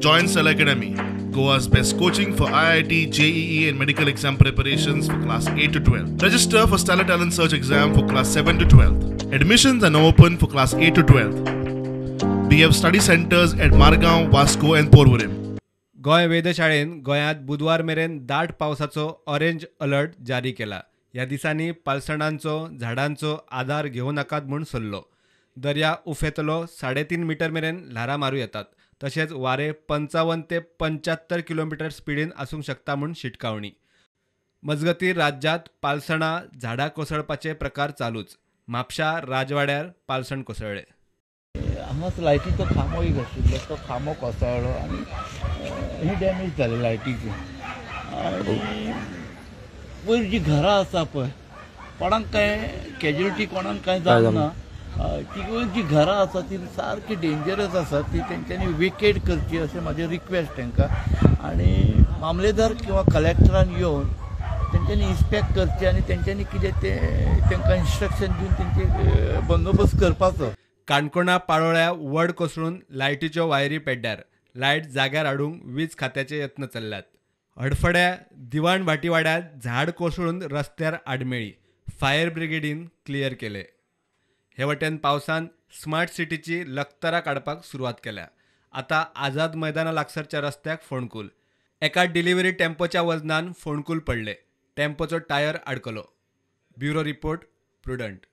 Join Cell Academy, Goa's best coaching for IIT, JEE, and medical exam preparations for class 8 to 12. Register for Stellar Talent Search exam for class 7 to 12. Admissions are now open for class 8 to 12. We have study centers at Margaon, Vasco, and Porvorim. गोय वेधशाळेन गोंयांत बुधवार मेरेन दाट पावसाचो orange alert जारी केला. ह्या दिसांनी पालसणांचो झाडांचो आधार घेवं नाकात म्हूण सल्लो. दर्या उफेतलो 3.5 मीटर मेरेन ल्हारां मारूं येतात. तशेंच वारे 55 ते 75 किलोमीटर स्पिडीन आसूंक शकता म्हूण शिटकावणी. मजगती राज्यांत पालसणां झाडां कोसळपाचे प्रकार चालूच. म्हापशा राजवाड्यार पालसण कोसळ्ळे. हांगाच लायटीचो खांबोय आशिल्लो, तो खांबो कोसळ्ळो आनी हे डॅमेज जाले लायटीचे. आनी वयर जी घरां आसा पळय, कोणाक कांय कॅज्युलिटी कोणाक कांय जावंक ना. ती वयर जी घरां आसा ती सारकी डेंजरस आसा, ती तेंच्यांनी वेकेट करची अशें म्हाजें रिक्वेस्ट तांकां. आनी मामलेदार किंवा कलेक्टरान येवन तेंच्यांनी इन्स्पेक्ट करचें आनी तेंच्यांनी कितें तें तांकां इन्स्ट्रक्शन दिवन तेंचे बंदोबस्त करपाचो. काणकोणा पाळोळ्या वड कोसळून लायटीच्यो वायरी पेड्ड्यार. लायट जाग्यार हाडूंक वीज खात्याचे यत्न चल्ल्यात. हडफड्या दिवाण भाटीवाड्यात झाड कोसळून रस्त्यार आडमेळी. फायर ब्रिगेडीन क्लियर केले. हे वटेन पावसान स्मार्ट सिटीची लखतरां काडपाक सुरवात केल्या. आतां आझाद मैदाना लागसरच्या रस्त्याक फोंडकूल. एका डिलिव्हरी टेम्पोच्या वजनान फोंडकूल पडले. टेम्पोचो टायर आडकलो. Bureau report, prudent.